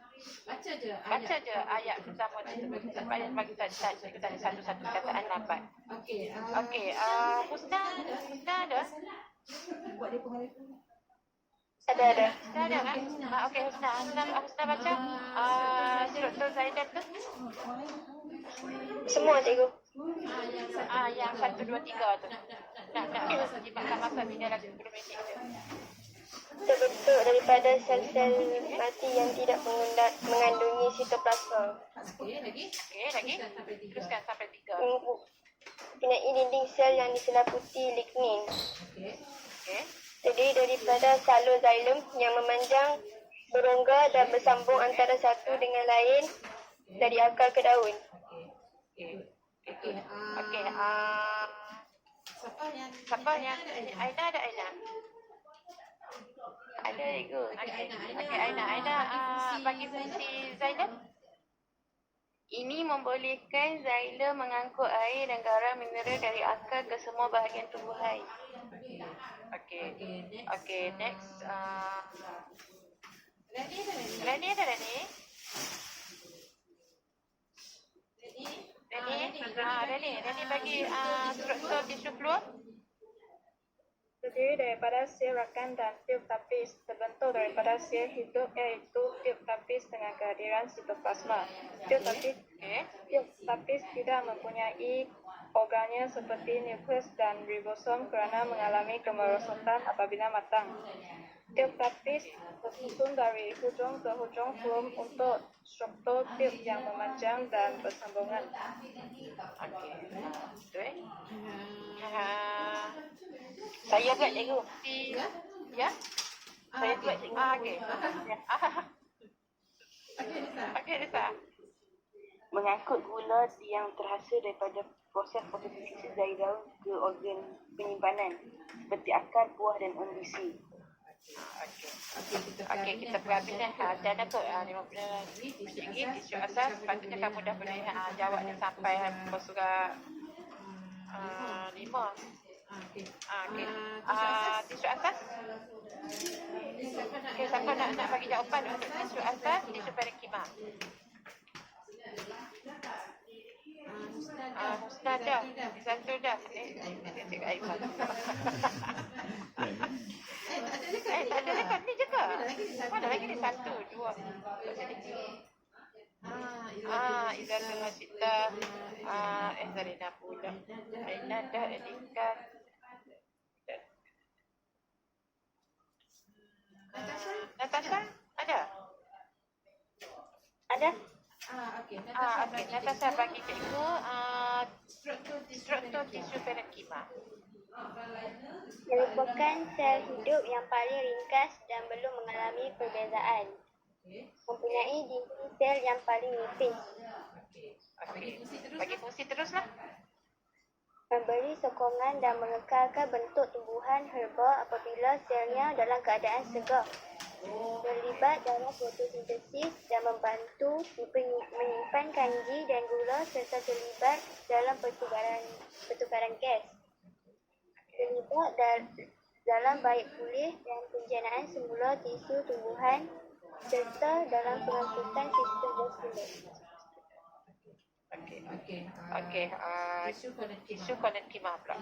Baca je. Baca je ayat pertama tu. Supaya bagi cikgu tanya satu-satu kataan dapat. Okey. Okey, Husna ada? Buat dia pengalih. Ada. Husna ada kan? Okey, Husna baca struktur xylem tu. Semua cikgu. Yang 1, 2, 3 tu. Nak jimatkan masa di dalam 10 minit je. Terbentuk daripada sel-sel mati yang tidak mengandungi sitoplasma. Okey, lagi. Teruskan sampai 3. Mempunyai dinding sel yang diselaputi lignin. Okey. Terdiri daripada salur-xylem yang memanjang, berongga dan bersambung antara satu dengan lain dari akar ke daun. Okey. Siapa yang Aina ada Aina? Ada cikgu. Okey, Aina bagi fungsi xylem. Ini membolehkan xylem mengangkut air dan garam mineral dari akar ke semua bahagian tumbuhan. Okey, next. Rani ada Rani? Rani bagi struktur tisu fluor. Terdiri daripada sel rakan dan tiup tapis, terbentuk daripada sel hidup iaitu tiup tapis dengan kehadiran sitoplasma. Tiup tapis tidak mempunyai organel seperti nukleus dan ribosom kerana mengalami kemerosotan apabila matang. Tiup tapis tersusun dari hujung ke hujung foam untuk struktur tiup yang memanjang dan bersambungan. Okey. Saya buat cikgu. Ya? Saya buat cikgu. Okey. Okey, Risa. Mengangkut gula yang terhasil daripada proses fotosintesa dari daun ke organ penyimpanan seperti akar, buah dan umbisi. Okey, kita perhatikan dan aku 50 lagi tisu asas. Sepatutnya kamu dah boleh jawab ni sampai surah 5. Tisu asas. Siapa nak bagi jawapan untuk tisu asas, tisu parenkima? Husna dah. Satu dah. Cik Aiman. Tak ada dekat ni je ke? Mana lagi ni? 1, 2. Izatul Masita. Zarina pula. Aina dah edikan. Natasha? Ada? Ada? Okey. Natasha bagi cikgu struktur tisu parenkima. Merupakan sel hidup yang paling ringkas dan belum mengalami perbezaan. Mempunyai dinding sel yang paling nipis. Bagi fungsi teruslah. Memberi sokongan dan mengekalkan bentuk tumbuhan herba apabila selnya dalam keadaan segar. Terlibat dalam fotosintesis dan membantu menyimpan kanji dan gula serta terlibat dalam pertukaran gas. Terlibat dalam baik pulih dan penjanaan semula tisu tumbuhan serta dalam pengangkutan sistem vaskular. Okey. Tisu parenkima pula.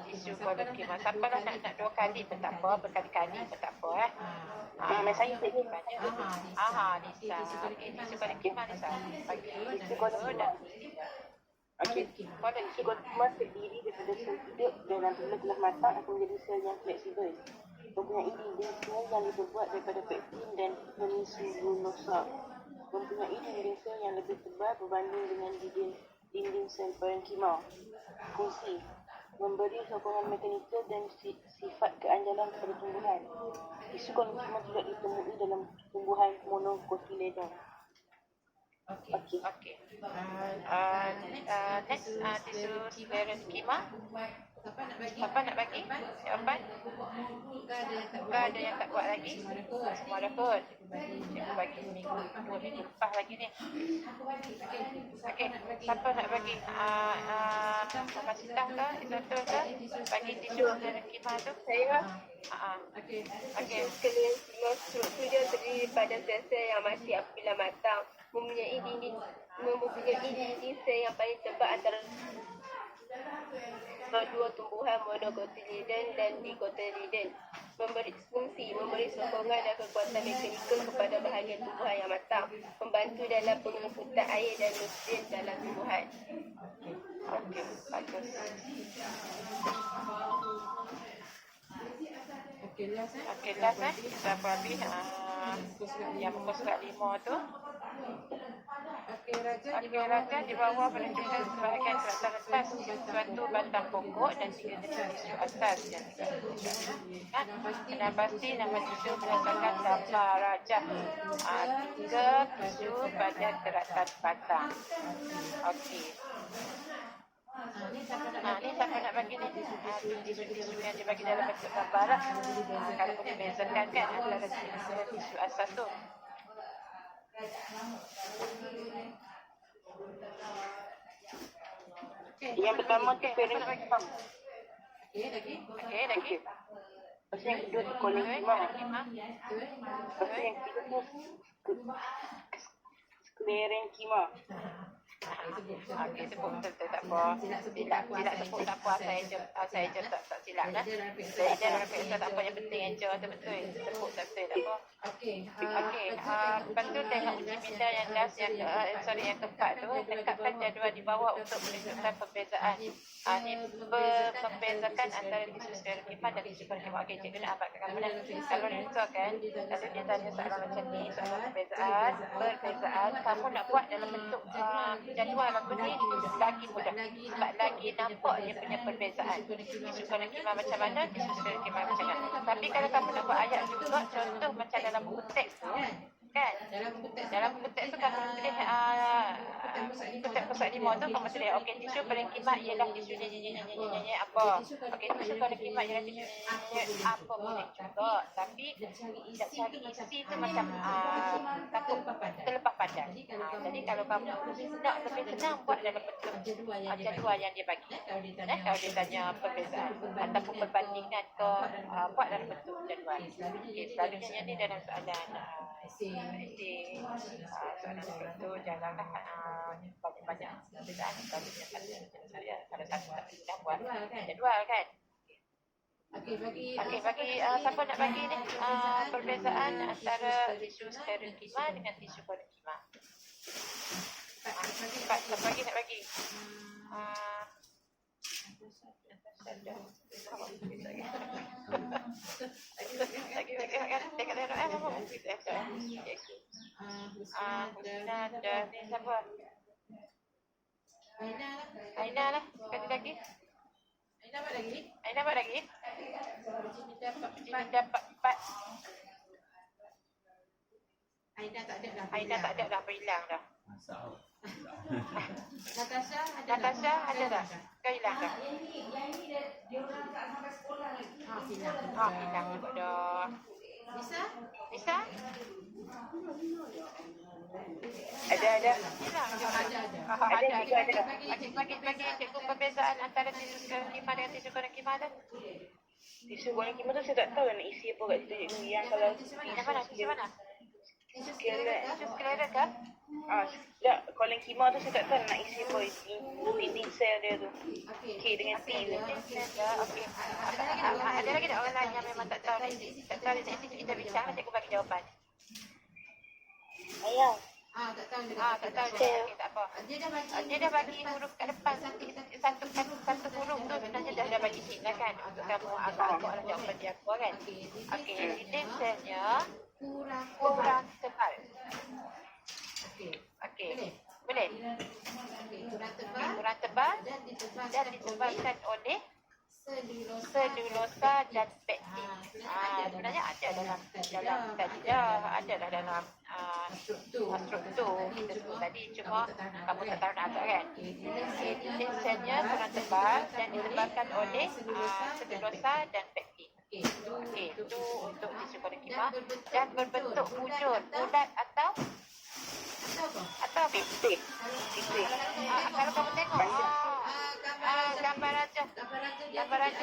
Tisu parenkima. Siapa lah nak 2 kali pun tak apa, berkali-kali pun tak apa saya cikgu banyak. Nisa. Okey, tisu parenkima Nisa. Bagi tisu parenkima. Okey, tisu parenkima terdiri daripada sel hidup dan apabila telah matang akan menjadi sel yang fleksibel. Mempunyai dinding sel yang dibuat daripada pektin dan hemiselulosa. Mempunyai dinding sel yang lebih tebal berbanding dengan dinding sel parenkima. Fungsi: memberi sokongan mekanikal dan sifat keanjalan kepada tumbuhan. Tisu parenkima tidak ditemui dalam tumbuhan monocotyledon. Okey. Next, tisu parenkima. Siapa nak bagi jawapan? Bukan ada yang tak buat lagi. Semua dah kot. Cikgu bagi seminggu, 2 minggu lepas lagi ni. Okey, siapa nak bagi? Sama Sitah ke? Izatul ke? Bagi tisu dan khemah tu? Saya Okey. sekalian semua struktur dia terdiri pada sel-sel yang mati apabila matang, mempunyai dinding sel yang paling tebal antara kedua tumbuhan monocotyledon dan dicotyledon, memberi sokongan dan kekuatan mekanikal kepada bahagian tumbuhan yang matang, membantu dalam pengangkutan air dan nutrien dalam tumbuhan. Okey, bagus. Okey, last kita apa habis? Yang pukul surat 5 tu. Okey, Raja di bawah menunjukkan sebahagian kertas atas suatu batang pokok dan 3 tisu atas yang dan pasti nama tisu berdasarkan gambar Raja. 3 tisu pada teratas batang. Okey. Ni siapa nak bagi ni? Tisu-tisu yang dibagi dalam bentuk gambar lah. Kalau boleh bezakan kan antara tisu asas tu. Yang pertama tu parenkhima. Okey, lagi. Lepas yang kedua tu kolenkhima. Lepas yang ketiga tu sklerenkhima. Okey, sebut betul tak apa. Tidak sebut tak apa, saya je tak silap dah. Saya dalam kereta tak apa, yang penting je tu betul. Sebut tak betul tak apa. Okey, lepas tu tengok uji minda yang last yang yang keempat tu, lengkapkan jadual di bawah untuk menunjukkan perbezaan. Ni membezakan antara tisu sklerenkhima dan tisu parenkhima. Okey, cikgu nak abadkan mana? Kalau dia kan, kalau dia tanya soalan macam ni, soalan perbezaan, kamu nak buat dalam bentuk jadual aku ni lagi mudah sebab lagi nampak dia punya perbezaan. Tisu parenkhima macam mana, tisu sklerenkhima macam mana. Tapi kalau kamu nak buat ayat juga, contoh macam dalam buku teks tu kan, dalam buku teks tu kamu tulis buku teks pusat 5 tu kamu tulis okey, tisu parenkhima ialah tisu ni apa, okey, tisu parenkhima ialah tisu apa boleh juga, tapi tidak cari isi tu macam takut terlepas pandang. Jadi kalau kamu nak lebih senang buat dalam bentuk jadual yang dia bagi, kalau dia tanya perbezaan ataupun perbandingan ke, buat dalam bentuk jadual. Okey, selalunya yang ni dalam soalan soalan itu janganlah banyak-banyak perbezaan. Selalunya saya kalau satu tak mudah buat jadual kan. Okey, bagi siapa nak bagi ni perbezaan antara tisu sklerenkhima dengan tisu parenkhima. Siapa lagi nak bagi? Siapa? Aina lah. Sekali lagi. Aina buat lagi? Dapat 4. Aina tak ada dah, berhilang dah. Natasha ada dah? Kau hilang dah? Hilang juga dah. Bisa? Ada. Hilang juga. Ada. Bagi cikgu perbezaan antara tisu sklerenkhima dengan tisu parenkhima dah. Tisu kolenkhima tu saya tak tahu nak isi apa kat situ cikgu. Yang kalau Tisu mana? Tisu sklera ke? Tak, kolenkhima tu saya tak tahu nak isi apa, dinding sel dia tu. K dengan T tu. Okey. Ada lagi tak orang lain yang memang tak tahu ni? Tak tahu ni, nanti kita bincang, cikgu bagi jawapan. Ayah. Tak tahu dia. Tak apa. Dia dah bagi huruf kat depan satu huruf tu sebenarnya dah bagi hint lah kan untuk kamu agak-agak lah jawapan dia apa kan. Okey, dinding selnya kurang tebal. Okey. Boleh? Kurang tebal dan ditebalkan oleh selulosa dan pektin. Sebenarnya ada dalam tadi dah ada dah dalam struktur kita sebut tadi, cuma kamu tak tahu nak agak kan. Dinding selnya kurang tebal dan ditebalkan oleh selulosa dan pektin. Okey. membantu untuk tisu kolekima dan berbentuk bulat atau Titik. kalau kamu tengok gambar raja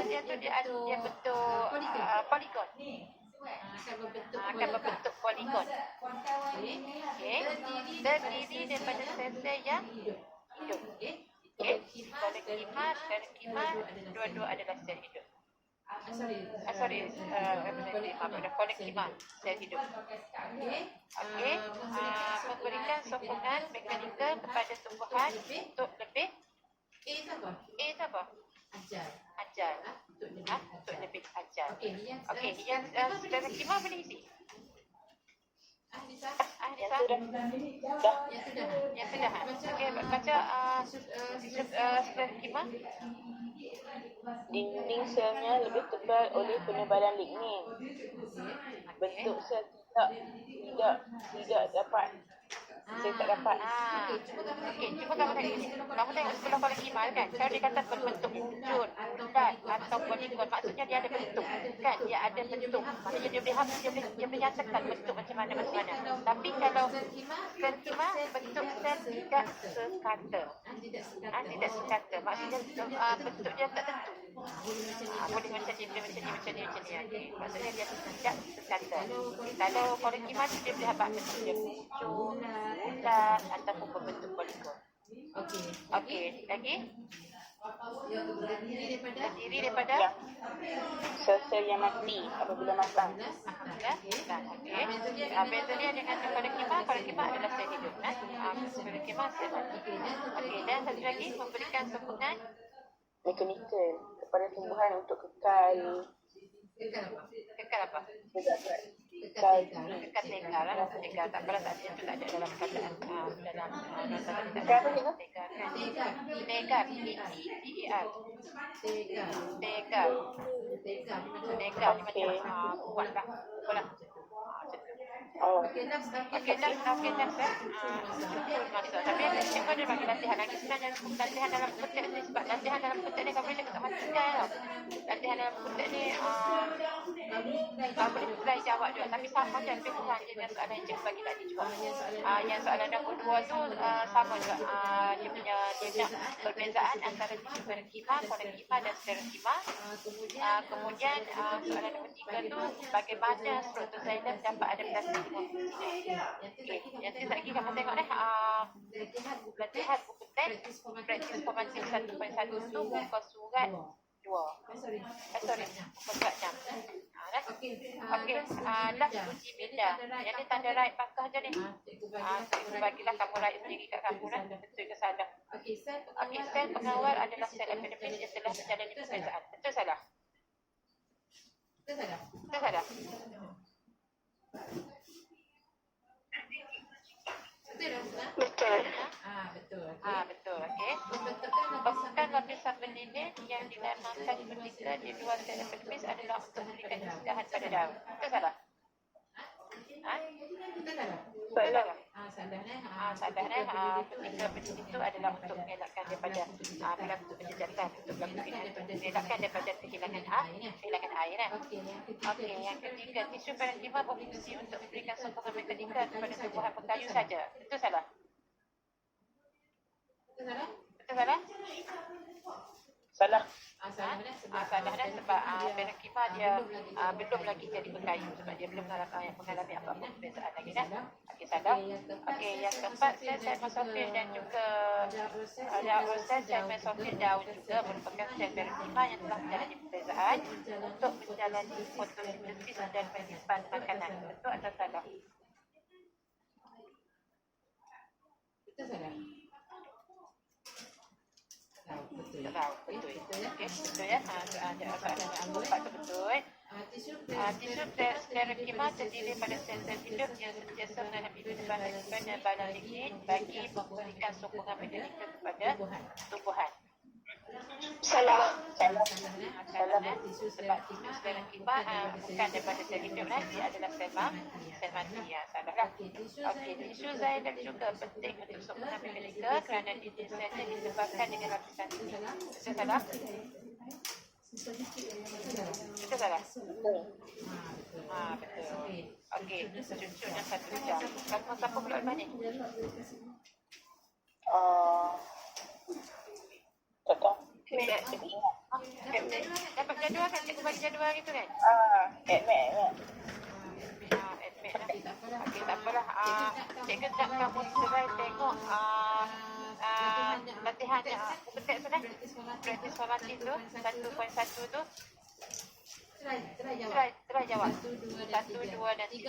dia tu dia bentuk poligon. Akan berbentuk poligon. Okey. Terdiri daripada sel-sel yang hidup. Okey. Kolekima dua-dua adalah sel hidup. Kolekima sel hidup. Okey. Memberikan sokongan mekanikal kepada tumbuhan untuk lebih apa? Ajar. Untuk lebih ajar. Okey, yang kolekima boleh isi. Anissa. Yang sudah. Okey, baca kolekima. Dinding selnya lebih tebal oleh penebalan lignin. Bentuk sel tidak dapat. Saya tak dapat. Okey, cuba kamu tengok ini. Kamu tengok sebelah kolekima kan? Kalau dia kata berbentuk bulat atau poligon, maksudnya dia ada bentuk. Kan? Dia ada bentuk. Maksudnya dia boleh nyatakan bentuk macam mana. Tapi kalau kolekima, bentuk sel tidak sekata. Tidak sekata. Maksudnya bentuk dia tak tentu. Boleh macam ni. Okay. Maksudnya dia tidak sekata. Kalau kolekima tu dia boleh dapat bentuk dia bulat ataupun berbentuk poligon. Okey. Lagi? Terdiri daripada sel-sel yang mati apabila matang. Okey. Beza dia dengan kolekima adalah sel hidup. Kolekima sel mati. Okey, dan satu lagi memberikan sokongan Mekanikal kepada tumbuhan untuk kekal apa? Kekal Tegar lah. Tegar tak apalah, tak ada dalam perkataan dalam Tegar apa cikgu? Tegar. Tegar. Tegar ni macam buat lah. Okey, next. Tapi cikgu ada bagi latihan lagi. Sebenarnya latihan dalam petik ni, sebab latihan dalam petik ni kau boleh tak mati tau. Latihan dalam petik ni kau boleh apply jawab juga. Tapi sama je, lebih kurang je dengan soalan yang cikgu bagi tadi juga. Yang soalan nombor 2 tu sama juga. Dia nak perbezaan antara tisu kolekima dan stereokima. Kemudian soalan nombor 3 tu bagaimana struktur xilem dapat adaptasi dengan fungsi. Yang tu lagi kamu tengok latihan buku teks praktis formatif 1.1 tu muka surat 2. Muka surat 6. Okey, last uji minda. Yang ni tanda right pangkah je ni. Bagilah kamu right sendiri kat kamu lah. Betul ke salah? Okey, sel pengawal adalah sel epidermis yang telah menjalani perbezaan. Betul salah? Betul salah? Betul. Betul. Okey. Pembentukan lapisan berlilin yang dinamakan vertikal di luar sel epidermis adalah untuk memberikan kesudahan pada daun. Betul salah? Salah. Vertikal berlilin itu adalah untuk mengelakkan daripada berlaku penjejatan, untuk mengelakkan daripada kehilangan air. Okey, yang ketiga, tisu parenkima berfungsi untuk memberikan sokongan mekanikal kepada tumbuhan pekayu saja. Betul salah? Salah. Salah dah, sebab parenkima dia belum lagi jadi pekayu, sebab dia belum mengalami apa-apa perbezaan lagi dah. Okey, salah. Okey, yang keempat, sel mesofil dan juga sel mesofil daun juga merupakan sel parenkima yang telah menjalani perbezaan untuk menjalani fotosintesis dan penyimpan makanan. Betul atau salah? Betul ya. Soalan nombor 4 tu betul. Tisu parenkima terdiri pada sel-sel hidup yang sentiasa menghadapi penebalan lignin bagi memberikan sokongan mekanikal kepada tumbuhan. Salah. Sebab tisu parenkima bukan daripada sel hidup lah, dia adalah sel mati. Salah lah. Okey, tisu xilem juga penting untuk sokongan mekanikal kerana dinding selnya ditebalkan dengan lapisan ini. Betul salah? Betul salah? Betul. Okey, cucuknya 1 jam. Kamu siapa pula lepas ni? Tak tahu. Dapat jadual kan? Cikgu bagi jadual gitu kan? Admit. Admit lah. Okey, tak apalah. Cikgu nak kamu try tengok latihannya. Buku teks tu kan? Praktis formatif tu, 1.1 tu. Try jawab. 1, 2 dan 3.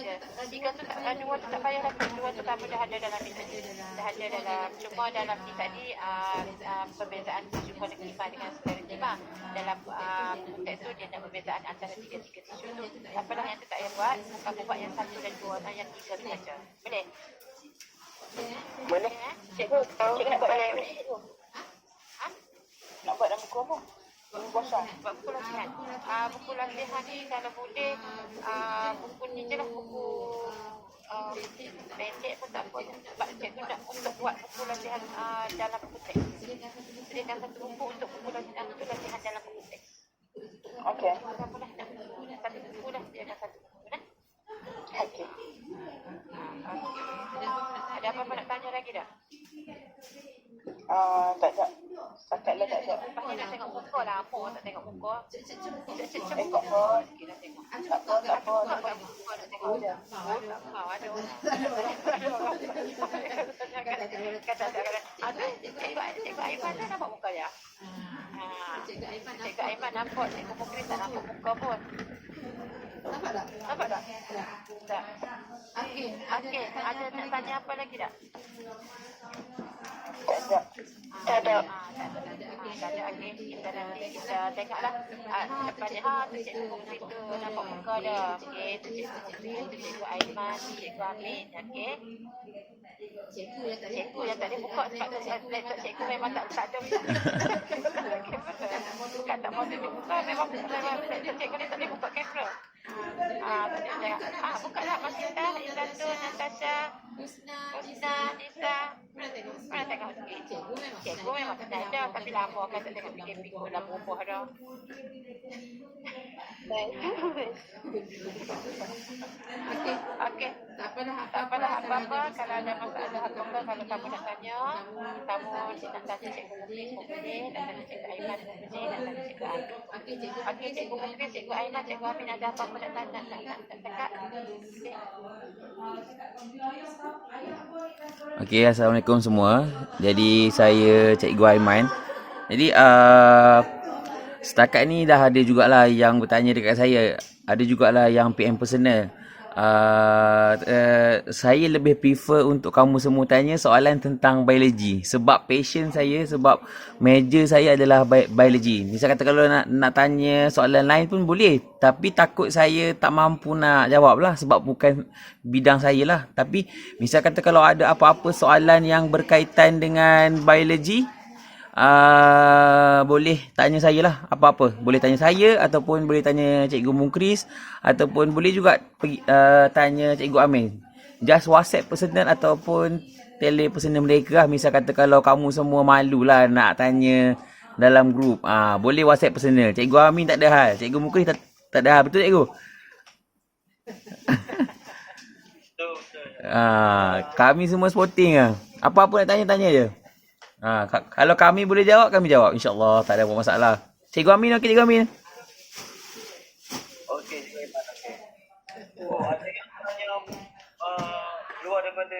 3 tu, 2 tu tak payah lagi. 2 tu kamu dah ada dalam ni tadi. Dah ada dalam, cuma dalam ni tadi perbezaan 7.5 dengan 9.5. Dalam buku teks tu dia nak perbezaan antara 3 tisu tu. Tak apalah yang tu tak payah buat. Kamu buat yang 1 dan 2 dan yang 3 tu saja. Boleh? Boleh. Cikgu nak buat mana yang boleh? Nak buat dalam buku apa? Buku kosong. Buat buku latihan. Buku latihan ni kalau boleh buku ni je lah, buku pendek pun tak apa. Sebab cikgu nak untuk buat buku latihan dalam buku teks. Sediakan satu buku untuk buku latihan dalam buku teks. Okey. Tak apalah, nak satu buku lah, sediakan satu buku lah. Okey. Ada apa-apa nak tanya lagi dah? Tak ada. Setakat lah tak ada. Lepas ni nak tengok muka lah. Apa tak tengok muka? Cek Tengok muka. pun. Sikit nak tengok. Tak apa. Tak muka nak tengok. Ada. Ada orang. Kata cikgu Aiman dah nampak muka dia. Cikgu Aiman nampak, cikgu Mukri tak nampak muka pun. Nampak tak? Tak. Okey, ada nak tanya apa lagi tak? Tak ada. Tak ada. Okey, kita nanti kita tengoklah. Lepas ni tu cikgu Mukri tu nampak muka dah. Okey, tu cikgu Mukri, tu cikgu Aiman, tu cikgu Amin. Okey. Cikgu yang tak ada buka sebab tu laptop cikgu memang tak ada. Bukan tak mahu dibuka, memang laptop cikgu ni tak boleh buka kamera. Buka lah Mas Sinta, Izanto, Natasha, Husna, Nisa. Mana tengok sikit. Cikgu memang tak ada, tapi lama kan tak tengok PKP kot dah berubah dah. Okey. Tak apalah apa-apa. Kalau ada masalah apa-apa, kalau kamu nak tanya, kamu nak tanya cikgu Mukri, nak tanya cikgu Aiman Mukri, nak tanya cikgu Amin. Okey, cikgu Mukri, cikgu Aiman, cikgu Amin ada apa-apa nak tanya, nak dekat. Okey, Assalamualaikum semua. Jadi saya Cikgu Aiman. Jadi setakat ni dah ada jugalah yang bertanya dekat saya. Ada jugalah yang PM personal. Saya lebih prefer untuk kamu semua tanya soalan tentang biologi. Sebab passion saya, sebab major saya adalah biologi. Misal kata kalau nak tanya soalan lain pun boleh. Tapi takut saya tak mampu nak jawab lah. Sebab bukan bidang saya lah. Tapi misal kata kalau ada apa-apa soalan yang berkaitan dengan biologi, boleh tanya saya lah apa-apa. Boleh tanya saya ataupun boleh tanya Cikgu Mukris ataupun boleh juga tanya Cikgu Amin. Just WhatsApp personal ataupun tele personal mereka lah. Misal kata kalau kamu semua malu lah nak tanya dalam grup, boleh WhatsApp personal. Cikgu Amin tak ada hal, Cikgu Mukris tak ada hal. Betul Cikgu? Kami semua sporting lah. Apa-apa nak tanya-tanya je. Kalau kami boleh jawab, kami jawab. InsyaAllah tak ada apa masalah. Cikgu Amin, okey Cikgu Amin? Okey, Cikgu Aiman, okey. Ada yang tanya luar daripada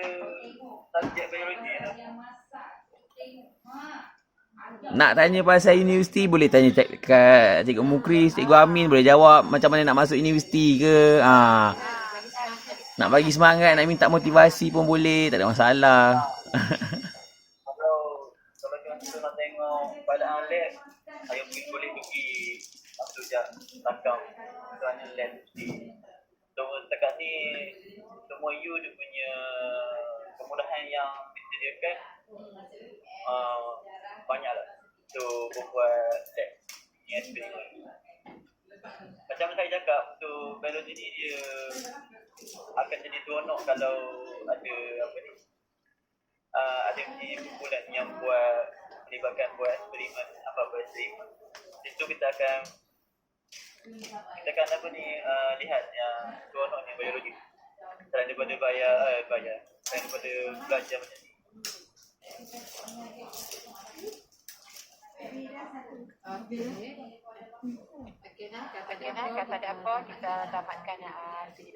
subjek biologi tu? Nak tanya pasal universiti, boleh tanya kat Cikgu Mukris, Cikgu Amin boleh jawab macam mana nak masuk universiti ke. Nak bagi semangat, nak minta motivasi pun boleh, tak ada masalah. Kita nak tengok keadaan lab, saya mungkin boleh pergi masuk je belakang kerana lab mesti. So setakat ni semua you dia punya kemudahan yang disediakan banyak lah. So buat lab ni eksperimen. Macam saya cakap, untuk biologi ni dia akan jadi seronok kalau ada apa ni, ada kumpulan yang melibatkan buat eksperimen, apa-apa eksperimen. Di situ kita akan kita kan apa ni lihat yang seronok ni biologi. Selain daripada selain daripada belajar macam ni. Okey nah, kata ada apa kita dapatkan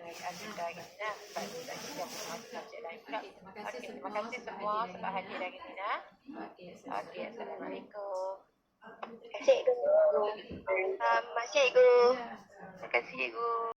agenda ini nah. Sebab kita juga masuk subjek lain pula. Okey, terima kasih semua sebab hadir hari ini nah. Okey, assalamualaikum. Cikgu. Cikgu. Terima kasih cikgu.